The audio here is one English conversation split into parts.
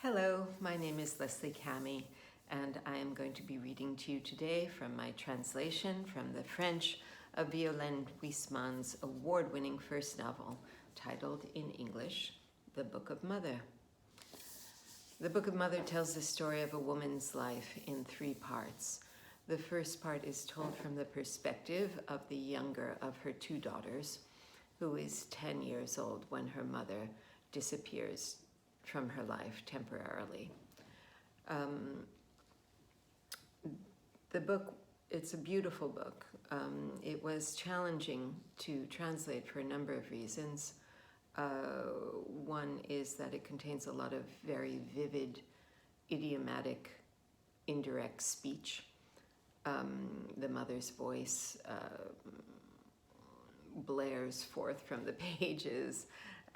Hello, my name is Leslie Camhi, and I am going to be reading to you today from my translation from the French of Violaine Huisman's award-winning first novel, titled in English, The Book of Mother. The Book of Mother tells the story of a woman's life in 3 parts. The first part is told from the perspective of the younger of her 2 daughters, who is 10 years old when her mother disappears from her life temporarily. The book, it's a beautiful book. It was challenging to translate for a number of reasons. One is that it contains a lot of very vivid, idiomatic, indirect speech. The mother's voice blares forth from the pages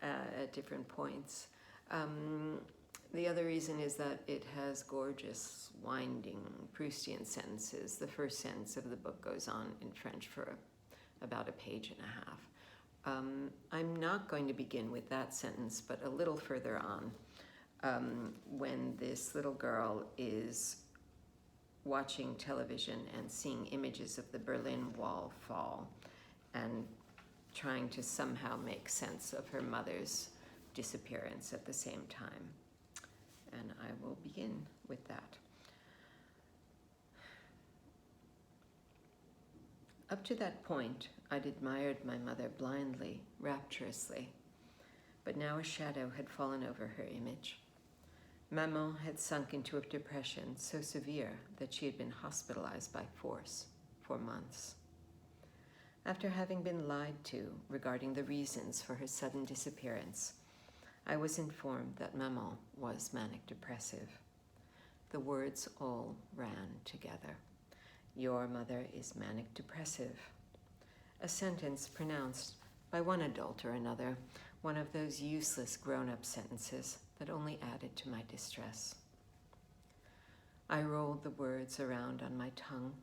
at different points. The other reason is that it has gorgeous, winding Proustian sentences. The first sentence of the book goes on in French for about a page and a half. I'm not going to begin with that sentence, but a little further on, when this little girl is watching television and seeing images of the Berlin Wall fall and trying to somehow make sense of her mother's disappearance at the same time. And I will begin with that. Up to that point, I'd admired my mother blindly, rapturously, but now a shadow had fallen over her image. Maman had sunk into a depression so severe that she had been hospitalized by force for months. After having been lied to regarding the reasons for her sudden disappearance, I was informed that Maman was manic depressive. The words all ran together. Your mother is manic depressive. A sentence pronounced by one adult or another, one of those useless grown-up sentences that only added to my distress. I rolled the words around on my tongue.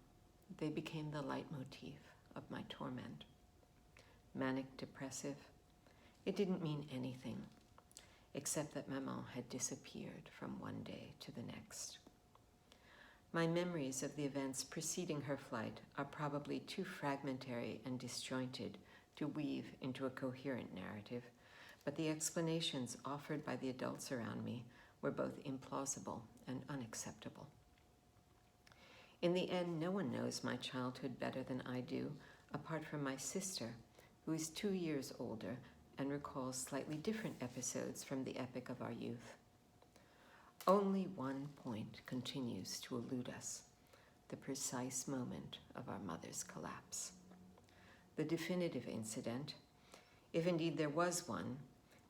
They became the leitmotif of my torment. Manic depressive. It didn't mean anything, except that Maman had disappeared from one day to the next. My memories of the events preceding her flight are probably too fragmentary and disjointed to weave into a coherent narrative, but the explanations offered by the adults around me were both implausible and unacceptable. In the end, no one knows my childhood better than I do, apart from my sister, who is 2 years older and recalls slightly different episodes from the epic of our youth. Only one point continues to elude us, the precise moment of our mother's collapse. The definitive incident, if indeed there was one,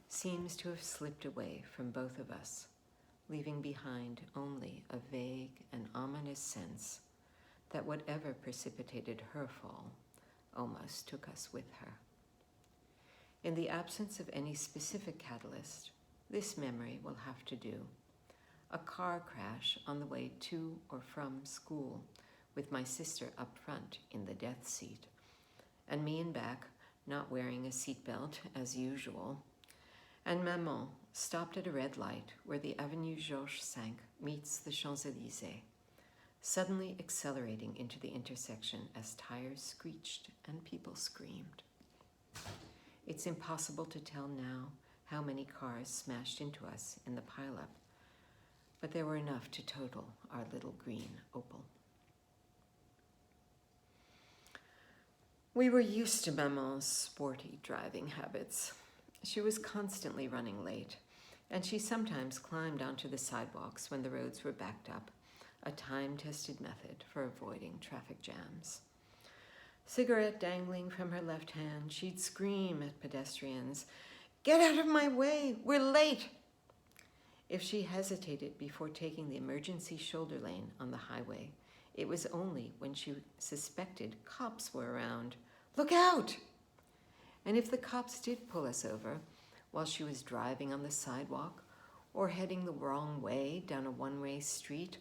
seems to have slipped away from both of us, leaving behind only a vague and ominous sense that whatever precipitated her fall almost took us with her. In the absence of any specific catalyst, this memory will have to do. A car crash on the way to or from school, with my sister up front in the death seat, and me in back, not wearing a seatbelt as usual, and Maman stopped at a red light where the Avenue Georges V meets the Champs-Élysées, suddenly accelerating into the intersection as tires screeched and people screamed. It's impossible to tell now how many cars smashed into us in the pileup, but there were enough to total our little green Opel. We were used to Maman's sporty driving habits. She was constantly running late, and she sometimes climbed onto the sidewalks when the roads were backed up, a time-tested method for avoiding traffic jams. Cigarette dangling from her left hand, she'd scream at pedestrians, "Get out of my way, we're late!" If she hesitated before taking the emergency shoulder lane on the highway, it was only when she suspected cops were around. "Look out!" And if the cops did pull us over while she was driving on the sidewalk or heading the wrong way down a one-way street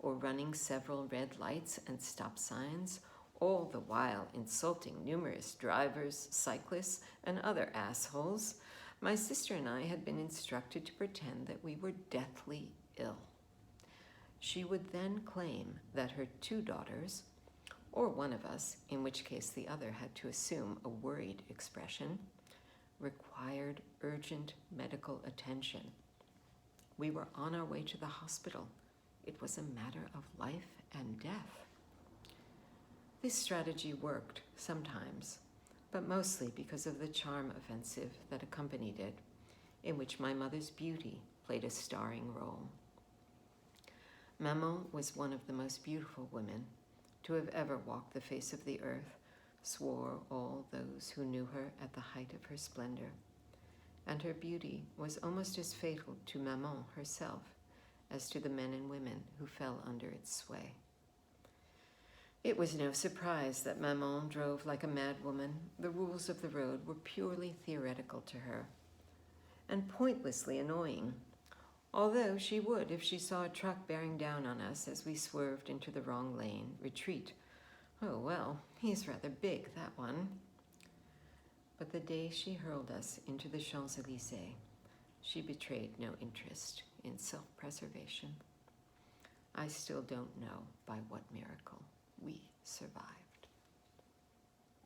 or running several red lights and stop signs, all the while insulting numerous drivers, cyclists, and other assholes, my sister and I had been instructed to pretend that we were deathly she would then claim that her 2 daughters, or one of us, in which case the other had to assume a worried expression, required urgent medical attention. We were on our way to the hospital. It was a matter of life and death. This strategy worked sometimes, but mostly because of the charm offensive that accompanied it, in which my mother's beauty played a starring role. Maman was one of the most beautiful women to have ever walked the face of the earth, swore all those who knew her at the height of her splendor. And her beauty was almost as fatal to Maman herself as to the men and women who fell under its sway. It was no surprise that Maman drove like a madwoman. The rules of the road were purely theoretical to her, and pointlessly annoying, although she would, if she saw a truck bearing down on us as we swerved into the wrong lane, retreat. Oh, well, he's rather big, that one. But the day she hurled us into the Champs-Élysées, she betrayed no interest in self-preservation. I still don't know by what miracle we survived.